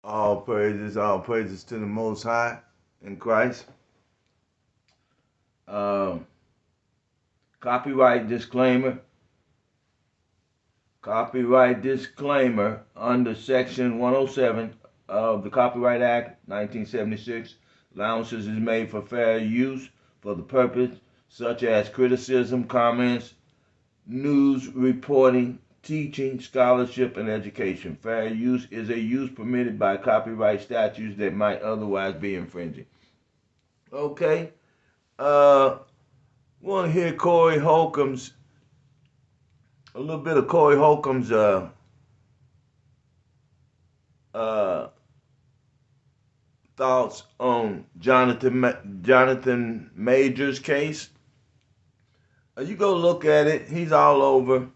All praises to the Most High in Christ. Um, copyright disclaimer. Copyright disclaimer under Section 107 of the Copyright Act 1976. Allowances is made for fair use for the purpose such as criticism, comments, news reporting, teaching, scholarship, and education. Fair use is a use permitted by copyright statutes that might otherwise be infringing. Okay. Uh, want to hear Corey Holcomb's a little bit of Corey Holcomb's uh, thoughts on Jonathan Major's case. You go look at it. He's all over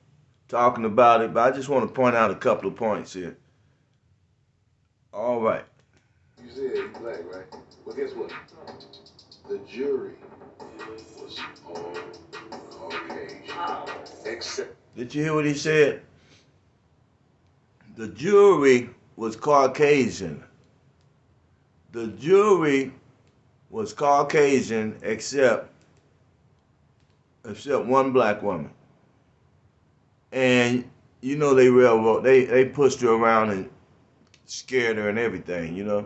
talking about it, but I just want to point out a couple of points here. All right. You said he's black, right? Well, guess what? The jury was all Caucasian. Except. Did you hear what he said? The jury was Caucasian. The jury was Caucasian except one black woman. And you know they pushed her around and scared her and everything, you know.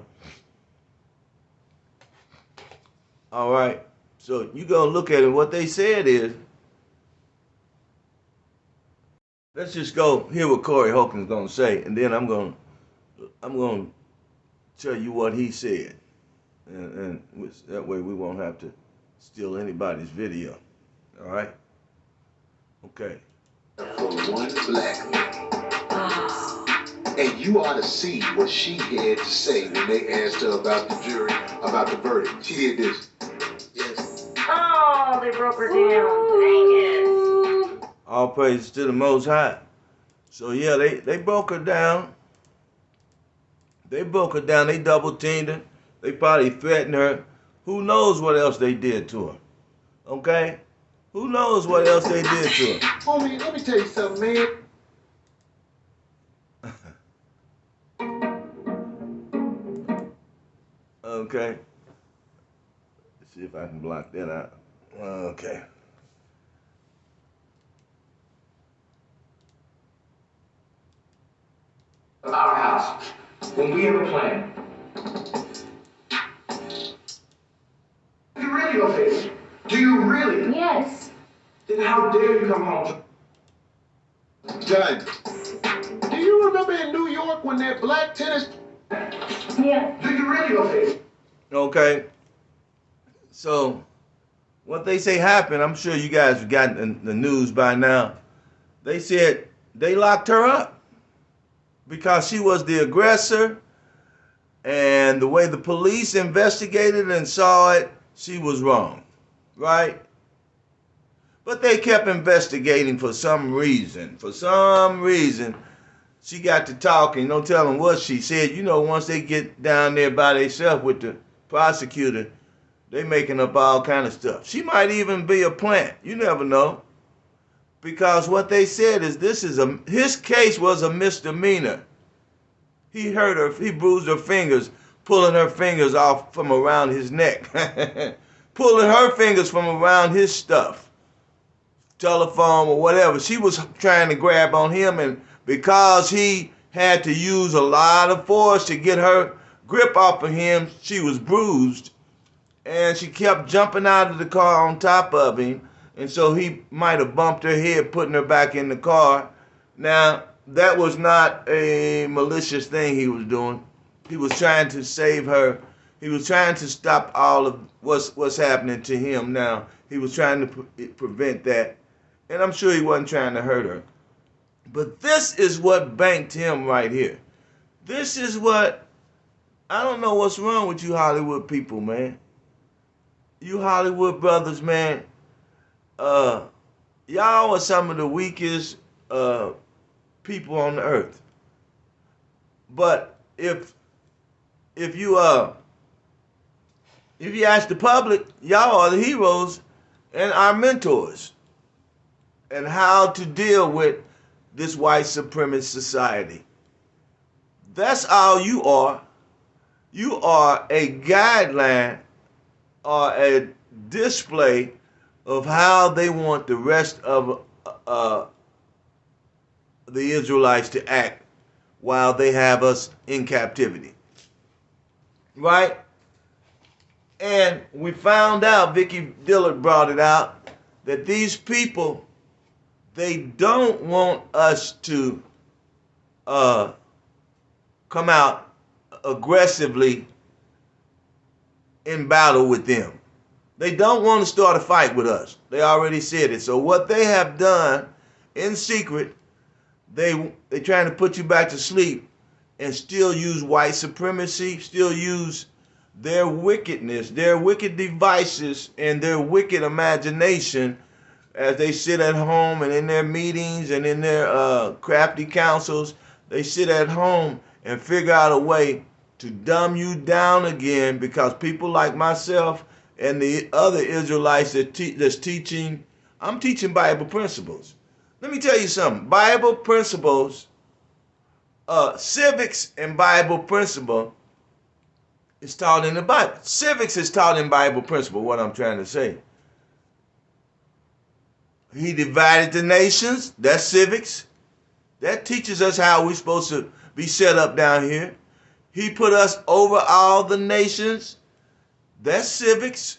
All right. So you go look at it. What they said is, let's just go hear what Corey Holcomb's gonna say, and then I'm gonna tell you what he said, and that way we won't have to steal anybody's video. All right? Okay. For one black man. And you ought to see what she had to say when they asked her about the jury, about the verdict. She did this. Yes. Oh, they broke her down. Dang it. All praise to the Most High. So yeah, they broke her down. They broke her down. They double teamed her. They probably threatened her. Who knows what else they did to her? Okay? Who knows what else they did to her? Homie, let me tell you something, man. Okay. Let's see if I can block that out. Okay. Our house, when we have a plan. Do you really, Ophelia? Do you really? Yes. Then how dare you come home? Done. Do you remember in New York when that black tennis... Yeah. Do you really, Ophelia? Okay. So, what they say happened, I'm sure you guys have gotten the news by now. They said they locked her up because she was the aggressor, and the way the police investigated and saw it, she was wrong, right? But they kept investigating for some reason. For some reason, she got to talking. No telling what she said. You know, once they get down there by themselves with the prosecutor, they making up all kind of stuff. She might even be a plant. You never know. Because what they said is his case was a misdemeanor. He hurt her, he bruised her fingers, pulling her fingers off from around his neck. Pulling her fingers from around his stuff. Telephone or whatever. She was trying to grab on him, and because he had to use a lot of force to get her grip off of him, she was bruised. And she kept jumping out of the car on top of him. And so he might have bumped her head, putting her back in the car. Now, that was not a malicious thing he was doing. He was trying to save her. He was trying to stop all of what's happening to him now. He was trying to prevent that. And I'm sure he wasn't trying to hurt her. But this is what banked him right here. This is what, I don't know what's wrong with you Hollywood people, man. You Hollywood brothers, man. Y'all are some of the weakest people on the earth. But if you ask the public, y'all are the heroes and our mentors and how to deal with this white supremacist society. That's all you are. You are a guideline or a display of how they want the rest of the Israelites to act while they have us in captivity. Right? And we found out, Vicky Dillard brought it out, that these people, they don't want us to come out aggressively in battle with them. They don't want to start a fight with us. They already said it. So what they have done in secret, they trying to put you back to sleep and still use white supremacy, still use their wickedness, their wicked devices, and their wicked imagination as they sit at home and in their meetings and in their crafty councils. They sit at home and figure out a way to dumb you down again, because people like myself and the other Israelites that's teaching, I'm teaching Bible principles. Let me tell you something. Bible principles, civics and Bible principle is taught in the Bible. Civics is taught in Bible principle, what I'm trying to say. He divided the nations. That's civics. That teaches us how we're supposed to be set up down here. He put us over all the nations. That's civics.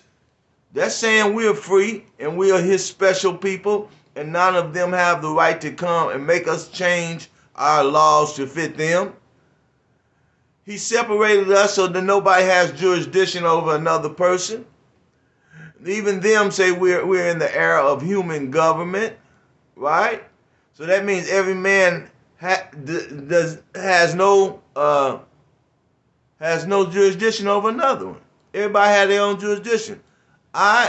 That's saying we are free and we are his special people, and none of them have the right to come and make us change our laws to fit them. He separated us so that nobody has jurisdiction over another person. Even them say we're in the era of human government, right? So that means every man has no jurisdiction over another one. Everybody has their own jurisdiction. I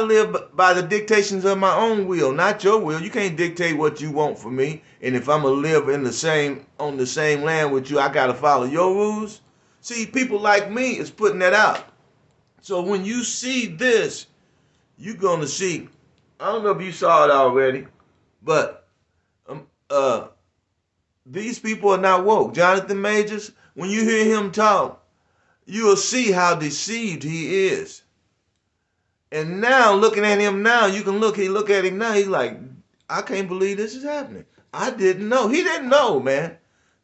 live by the dictations of my own will, not your will. You can't dictate what you want for me. And if I'm gonna live on the same land with you, I gotta follow your rules. See, people like me is putting that out. So when you see this, you're gonna see. I don't know if you saw it already, but these people are not woke. Jonathan Majors, when you hear him talk, you will see how deceived he is. And now, looking at him now, he look at him now, he's like, I can't believe this is happening. I didn't know. He didn't know, man.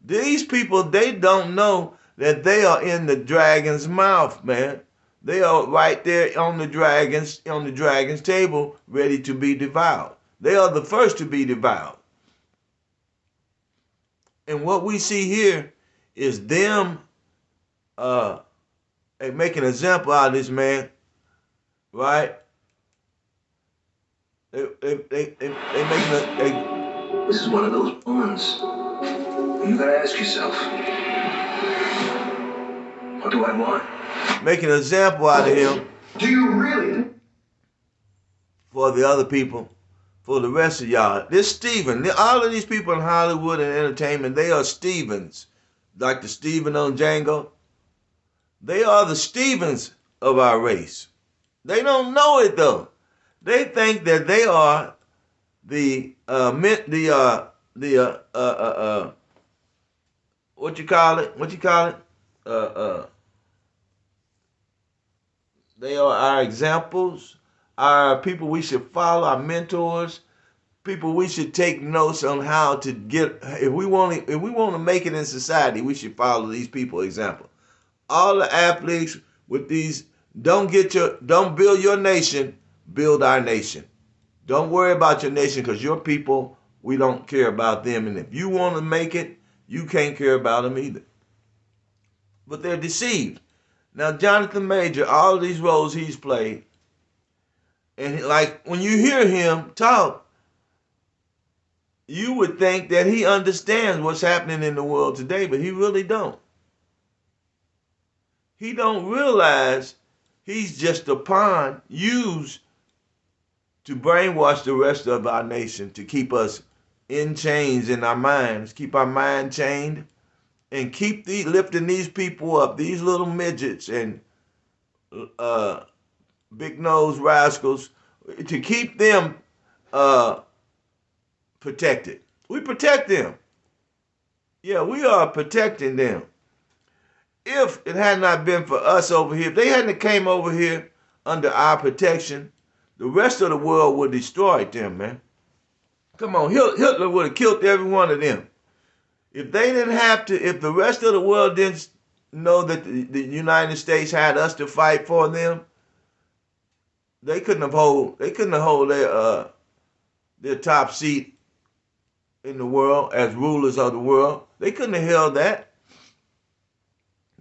These people, they don't know that they are in the dragon's mouth, man. They are right there on the dragon's table, ready to be devoured. They are the first to be devoured. And what we see here is them make an example out of this man, right? They making This is one of those ones. You gotta ask yourself, what do I want? making an example out of him Do you really? for the other people, for the rest of y'all. This Stephen, all of these people in Hollywood and entertainment, they are Stevens, like the Stephen on Django. They are the Stevens of our race. They don't know it though. They think that they are what you call it? They are our examples, our people we should follow, our mentors, people we should take notes on how to get. If we want to make it in society, we should follow these people example. All the athletes with these, don't build your nation, build our nation. Don't worry about your nation, because your people, we don't care about them. And if you want to make it, you can't care about them either. But they're deceived. Now, Jonathan Major, all of these roles he's played, and like when you hear him talk, you would think that he understands what's happening in the world today, but he really don't. He don't realize he's just a pawn used to brainwash the rest of our nation, to keep us in chains in our minds, keep our mind chained, and keep lifting these people up, these little midgets and big-nosed rascals, to keep them protected. We protect them. Yeah, we are protecting them. If it had not been for us over here, if they hadn't came over here under our protection, the rest of the world would have destroyed them, man. Come on, Hitler would have killed every one of them. If they didn't have to, if the rest of the world didn't know that the United States had us to fight for them, they couldn't have hold their top seat in the world as rulers of the world. They couldn't have held that.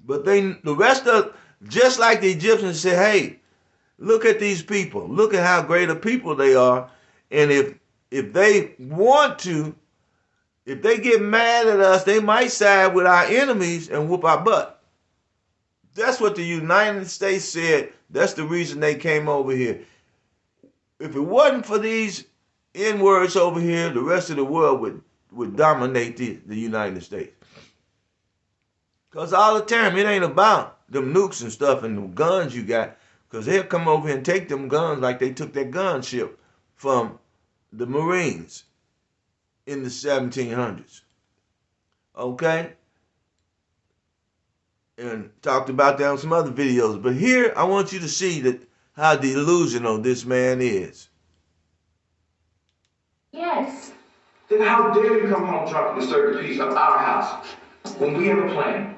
But the rest of, just like the Egyptians said, hey, look at these people. Look at how great a people they are. And if they want to, if they get mad at us, they might side with our enemies and whoop our butt. That's what the United States said. That's the reason they came over here. If it wasn't for these N-words over here, the rest of the world would dominate the United States. Because all the time, it ain't about them nukes and stuff and the guns you got. Because they'll come over here and take them guns like they took that gunship from the Marines in the 1700s. Okay? And talked about that on some other videos. But here, I want you to see that how delusional this man is. Yes. Then how dare you come home trying to disturb the peace of our house when we have a plan?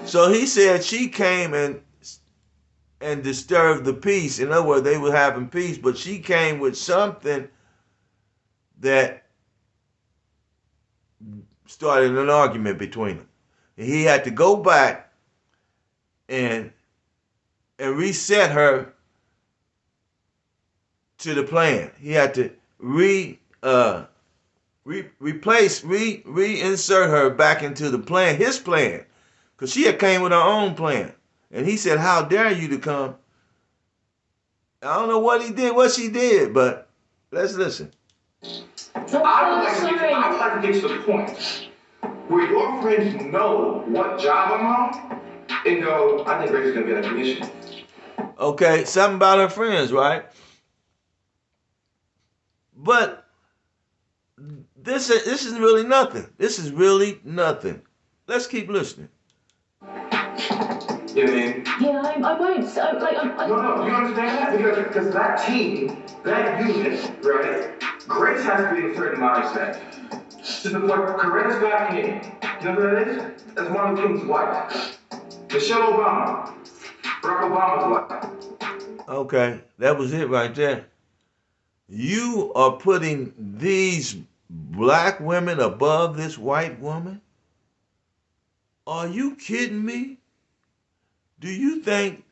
So he said she came and disturbed the peace. In other words, they were having peace, but she came with something that started an argument between them. And he had to go back and reset her to the plan. He had to reinsert her back into the plan, his plan, because she had came with her own plan. And he said, how dare you to come? I don't know what he did, what she did, but let's listen. I would like to get to the point where your friends know what job I'm on and go, I think Grace is going to get a commission. Okay, something about her friends, right? But this is really nothing. This is really nothing. Let's keep listening. You know what I mean? Yeah, I won't. So, like, No, you understand that? Because that team, that unit, right? Grace has to be in a certain mindset. To the point, Coretta Scott King, you know who that is? That's Martin Luther King's wife. Michelle Obama, Barack Obama's wife. Okay, that was it right there. You are putting these black women above this white woman? Are you kidding me? Do you think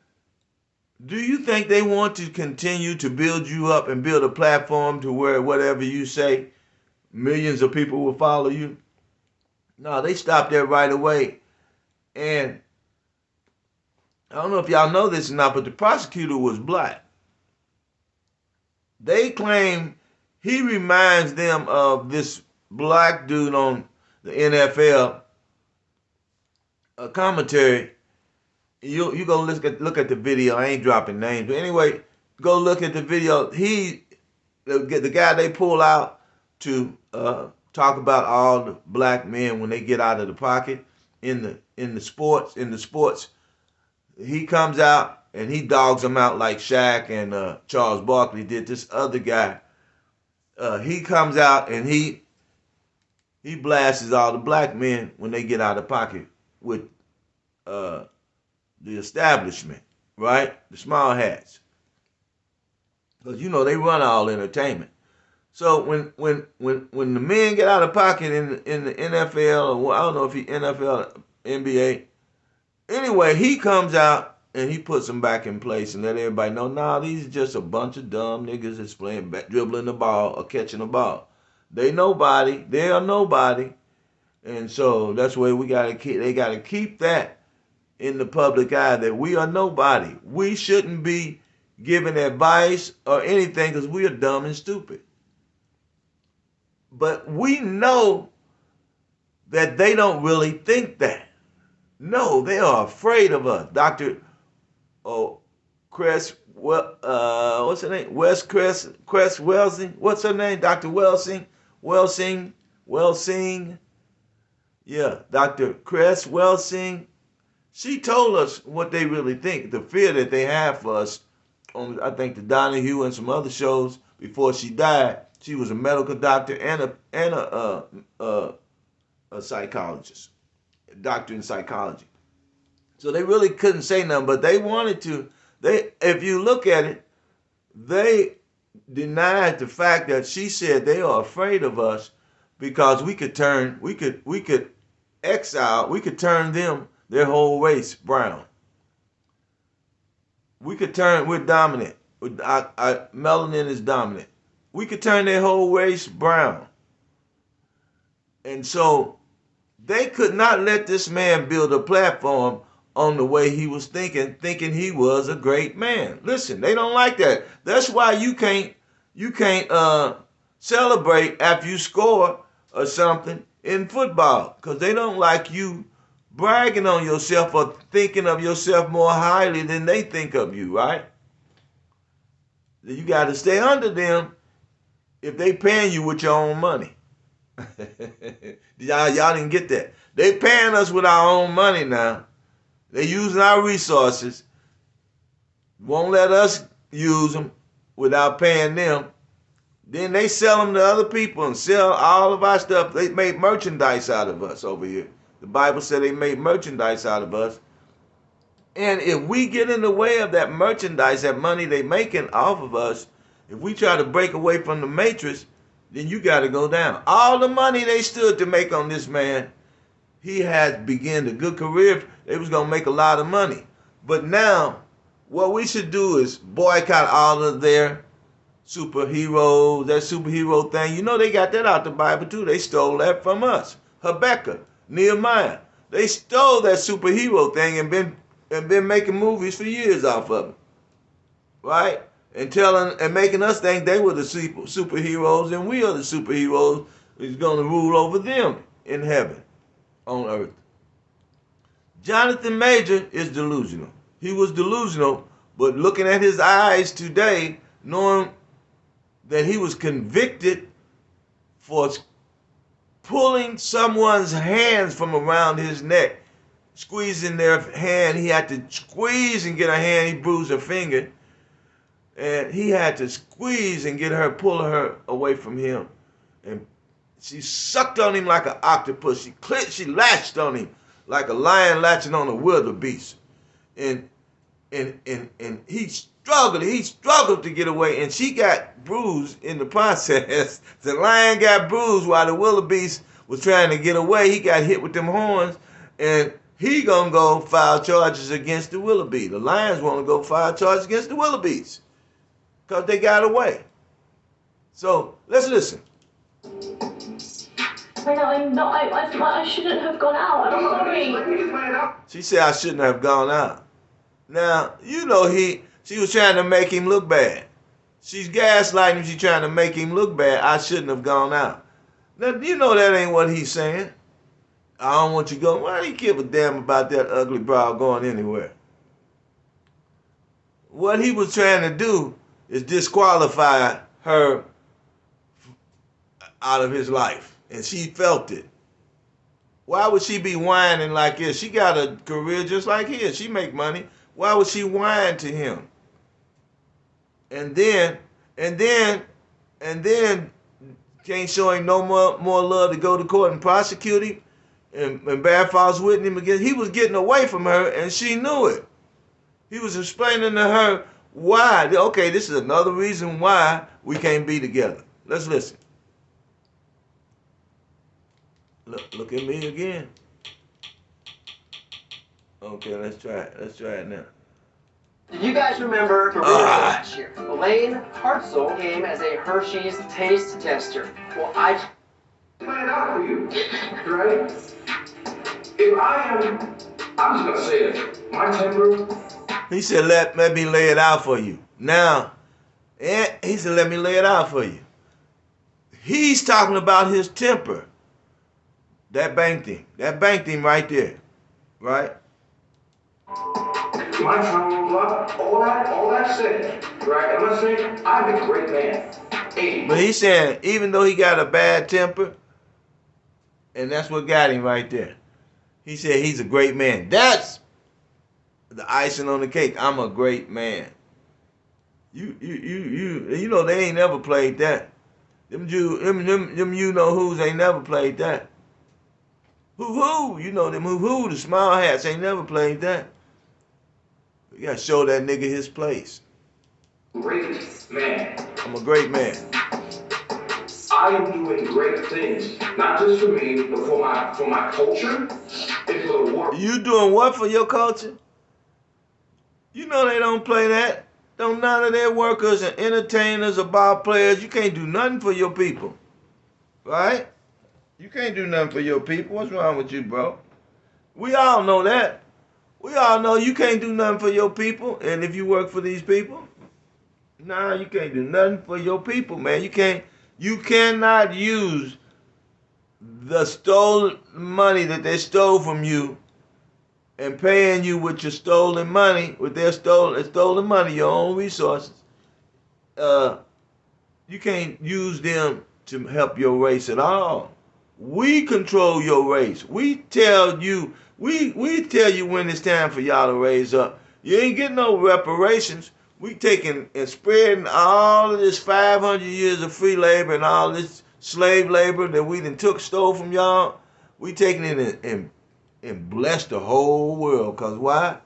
they want to continue to build you up and build a platform to where whatever you say, millions of people will follow you? No, they stopped that right away. And I don't know if y'all know this or not, but the prosecutor was black. They claim he reminds them of this black dude on the NFL commentary. You go look at the video. I ain't dropping names, but anyway, go look at the video. The guy they pull out to talk about all the black men when they get out of the pocket in the sports. He comes out and he dogs them out like Shaq and Charles Barkley did. This other guy, he comes out and he blasts all the black men when they get out of the pocket with the establishment, right? The small hats. Because you know they run all entertainment. So when the men get out of pocket in the NFL, or I don't know if he NFL, NBA. Anyway, he comes out and he puts them back in place and let everybody know, nah, these are just a bunch of dumb niggas that's playing dribbling the ball or catching the ball. They are nobody. And so that's where they gotta keep that in the public eye, that we are nobody. We shouldn't be giving advice or anything because we are dumb and stupid. But we know that they don't really think that. No, they are afraid of us. Dr. Cress, what's her name? Cress Welsing. What's her name? Dr. Welsing. Welsing, yeah, Dr. Cress Welsing, she told us what they really think, the fear that they have for us on, I think, the Donahue and some other shows before she died. She was a medical doctor and a psychologist, a doctor in psychology. So they really couldn't say nothing, but they wanted to. If you look at it, they denied the fact that she said they are afraid of us because we could turn them, their whole race, brown. We're dominant. Our melanin is dominant. We could turn their whole race brown. And so they could not let this man build a platform on the way he was thinking he was a great man. Listen, they don't like that. That's why you can't celebrate after you score or something in football, because they don't like you bragging on yourself or thinking of yourself more highly than they think of you, right? You got to stay under them if they paying you with your own money. Y'all didn't get that. They paying us with our own money now. They using our resources. Won't let us use them without paying them. Then they sell them to other people and sell all of our stuff. They made merchandise out of us over here. The Bible said they made merchandise out of us. And if we get in the way of that merchandise, that money they making off of us, if we try to break away from the matrix, then you got to go down. All the money they stood to make on this man, he had begun a good career. They was going to make a lot of money. But now, what we should do is boycott all of their superheroes, that superhero thing. You know they got that out the Bible too. They stole that from us. Habakkuk, Nehemiah. They stole that superhero thing and been making movies for years off of it. Right? And making us think they were the superheroes and we are the superheroes who's going to rule over them in heaven, on earth. Jonathan Major is delusional. He was delusional, but looking at his eyes today, knowing that he was convicted for pulling someone's hands from around his neck, squeezing their hand. He had to squeeze and get her hand. He bruised her finger. And he had to squeeze and pull her away from him. And she sucked on him like an octopus. She latched on him like a lion latching on a wildebeest. And he struggled to get away, and she got bruised in the process. The lion got bruised while the wildebeest was trying to get away. He got hit with them horns, and he gonna go file charges against the wildebeest. The lions want to go file charges against the wildebeest because they got away. So let's listen. I shouldn't have gone out. I'm sorry. She said I shouldn't have gone out. Now, you know she was trying to make him look bad. She's gaslighting him. She's trying to make him look bad. I shouldn't have gone out. Now, you know that ain't what he's saying. I don't want you going. Why do you give a damn about that ugly broad going anywhere? What he was trying to do is disqualify her out of his life. And she felt it. Why would she be whining like this? She got a career just like his. She make money. Why would she whine to him? And then can't show him no more love to go to court and prosecute him and bear false witness him again. He was getting away from her and she knew it. He was explaining to her why. Okay, this is another reason why we can't be together. Let's listen. Look at me again. Okay, let's try it. Let's try it now. Do you guys remember career last year? Elaine Hartzell came as a Hershey's taste tester. Well, I plan it out for you, right? If I'm just gonna say it. My temper. He said, let me lay it out for you. Now, he said, let me lay it out for you. He's talking about his temper. That banked him right there, right? My time, all that said, right? I'm not saying I'm a great man. But he's saying, even though he got a bad temper, And that's what got him right there. He said he's a great man. That's the icing on the cake. I'm a great man. You know they ain't never played that. Them you know who's ain't never played that. Who, you know them who, the small hats ain't never played that. You gotta show that nigga his place. Great man. I'm a great man. I am doing great things, not just for me, but for my culture and for the world. You doing what for your culture? You know they don't play that. Don't none of their workers and entertainers or ball players. You can't do nothing for your people, right? You can't do nothing for your people. What's wrong with you, bro? We all know that. We all know you can't do nothing for your people. And if you work for these people, nah, you can't do nothing for your people, man. You cannot use the stolen money that they stole from you and paying you with your stolen money, with their stolen money, your own resources. You can't use them to help your race at all. We control your race. We tell you when it's time for y'all to raise up. You ain't getting no reparations. We taking and spreading all of this 500 years of free labor and all this slave labor that we done stole from y'all. We taking it and bless the whole world. Cause why?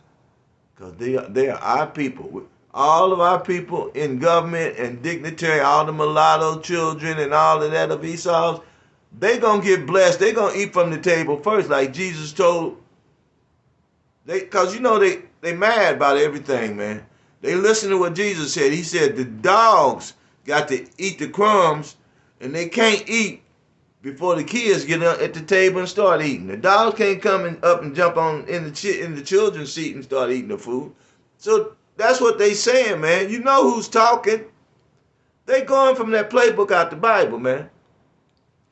Cause they are our people. All of our people in government and dignitary, all the mulatto children and all of that of Esau's, they gonna get blessed. They gonna eat from the table first, like Jesus told. Cause you know they mad about everything, man. They listen to what Jesus said. He said the dogs got to eat the crumbs, and they can't eat before the kids get up at the table and start eating. The dogs can't come up and jump on in the children's seat and start eating the food. So that's what they saying, man. You know who's talking. They going from that playbook out the Bible, man.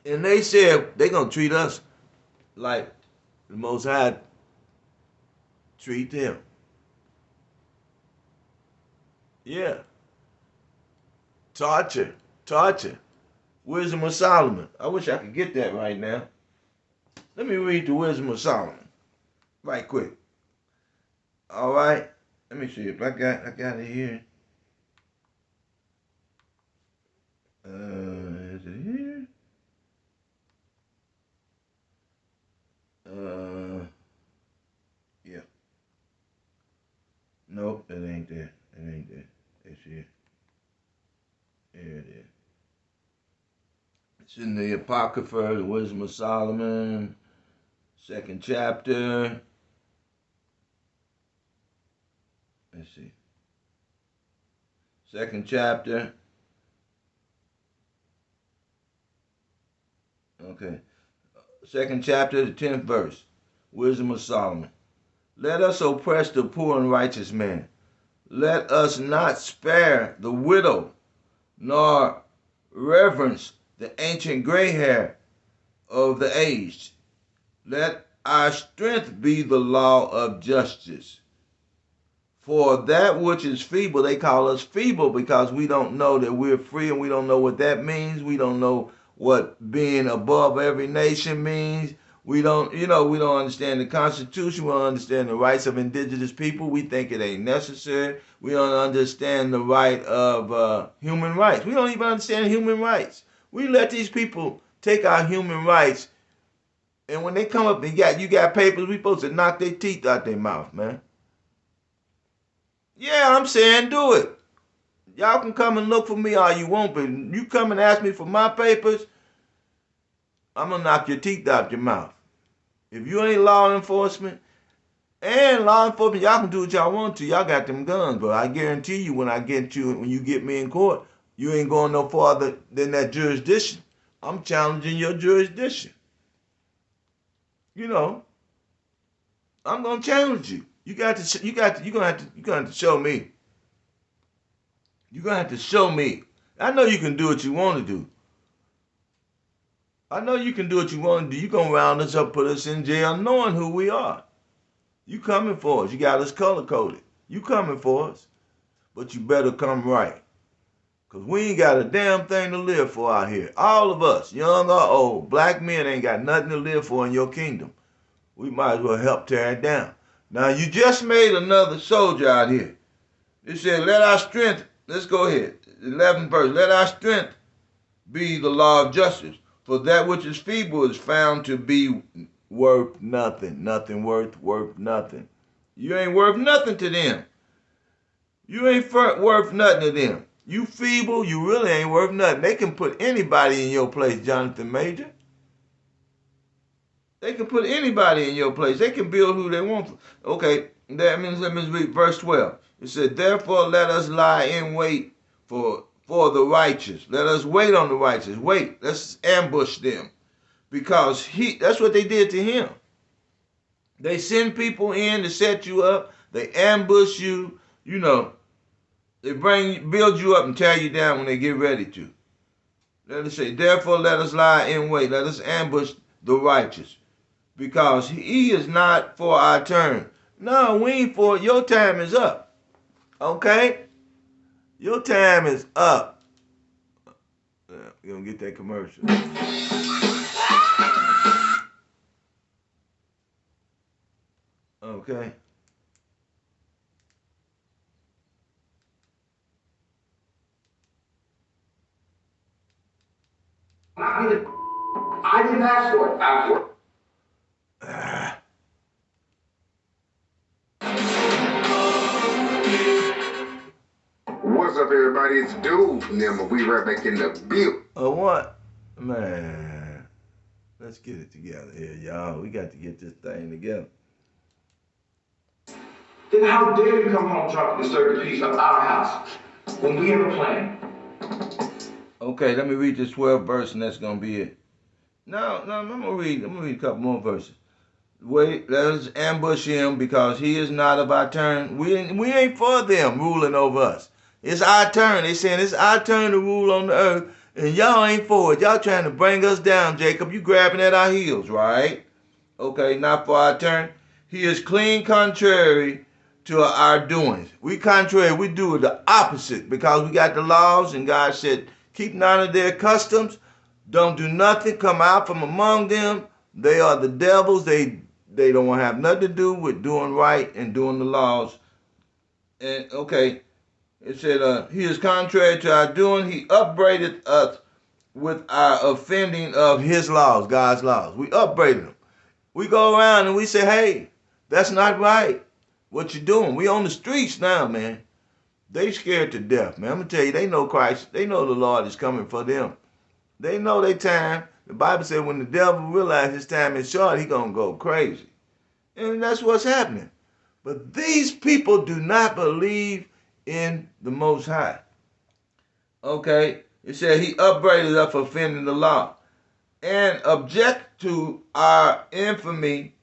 And they said they gonna treat us like the Most High treat them. Yeah. Torture. Wisdom of Solomon. I wish I could get that right now. Let me read the Wisdom of Solomon right quick. All right. Let me see if I got it here. Is it here? Yeah. Nope, that ain't there. It's here. Here it is. It's in the Apocrypha, the Wisdom of Solomon, 2nd chapter. Let's see. 2nd chapter. Okay. 2nd chapter, the 10th verse. Wisdom of Solomon. Let us oppress the poor and righteous man. Let us not spare the widow, nor reverence the ancient gray hair of the aged. Let our strength be the law of justice. For that which is feeble, they call us feeble because we don't know that we're free and we don't know what that means. We don't know what being above every nation means. We don't understand the Constitution. We don't understand the rights of indigenous people. We think it ain't necessary. We don't understand the right of human rights. We don't even understand human rights. We let these people take our human rights, and when they come up and you got papers, we supposed to knock their teeth out their mouth, man. Yeah, I'm saying do it. Y'all can come and look for me all you want, but you come and ask me for my papers, I'm going to knock your teeth out your mouth. If you ain't law enforcement, y'all can do what y'all want to. Y'all got them guns, but I guarantee you when you get me in court, you ain't going no farther than that jurisdiction. I'm challenging your jurisdiction. You know, I'm going to challenge you. You're going to have to show me. You're going to have to show me. I know you can do what you want to do. I know you can do what you want to do. You're going to round us up, put us in jail, knowing who we are. You coming for us. You got us color-coded. You coming for us. But you better come right. Because we ain't got a damn thing to live for out here. All of us, young or old, black men ain't got nothing to live for in your kingdom. We might as well help tear it down. Now, you just made another soldier out here. It said, let our strength, let's go ahead, 11th verse, let our strength be the law of justice. For that which is feeble is found to be worth nothing. Nothing worth nothing. You ain't worth nothing to them. You ain't worth nothing to them. You feeble, you really ain't worth nothing. They can put anybody in your place, Jonathan Major. They can put anybody in your place. They can build who they want. Okay, that means, let me read verse 12. It said, therefore let us lie in wait for the righteous. Let us wait on the righteous. Wait, let's ambush them. Because that's what they did to him. They send people in to set you up. They ambush you. You know, they build you up and tear you down when they get ready to. Let us say, therefore let us lie in wait. Let us ambush the righteous. Because he is not for our turn. No, we ain't for it. Your time is up. Okay? Your time is up. We're going to get that commercial. Okay. I didn't ask for it. What's up, everybody? It's Dude Nimble. We right back in the build. What? Man, let's get it together here, y'all. We got to get this thing together. Then how dare you come home trying to disturb the peace of our house when we have a plan? Okay, let me read this 12th verse and that's going to be it. No, I'm going to read a couple more verses. Wait, let us ambush him because he is not of our turn. We ain't for them ruling over us. It's our turn. They saying it's our turn to rule on the earth, and y'all ain't for it. Y'all trying to bring us down, Jacob. You grabbing at our heels, right? Okay, not for our turn. He is clean contrary to our doings. We contrary, we do the opposite because we got the laws, and God said, keep none of their customs. Don't do nothing. Come out from among them. They are the devils. They don't want to have nothing to do with doing right and doing the laws. And okay, it said, he is contrary to our doing. He upbraided us with our offending of his laws, God's laws. We upbraided him. We go around and we say, hey, that's not right. What you doing? We on the streets now, man. They scared to death, man. I'm going to tell you, they know Christ. They know the Lord is coming for them. They know their time. The Bible said when the devil realizes his time is short, he going to go crazy. And that's what's happening. But these people do not believe in the Most High. Okay? It said he upbraided us for offending the law and object to our infamy,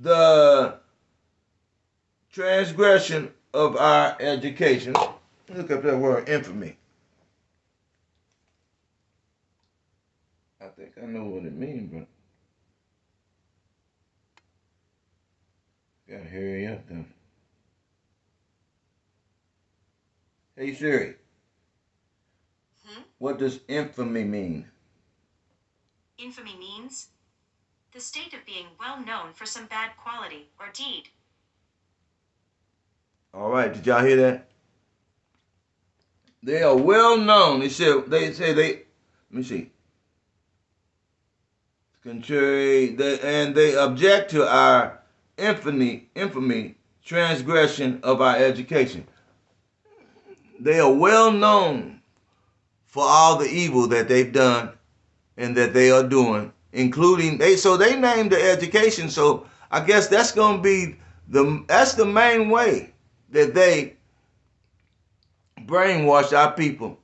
the transgression of our education. Look up that word, infamy. I think I know what it means, but gotta hurry up though. Hey Siri. What does infamy mean? Infamy means the state of being well known for some bad quality or deed. All right, did y'all hear that? They are well known. Let me see. Contrary, they object to our infamy, transgression of our education. They are well known for all the evil that they've done and that they are doing, including they named the education. So I guess that's gonna be that's the main way that they brainwash our people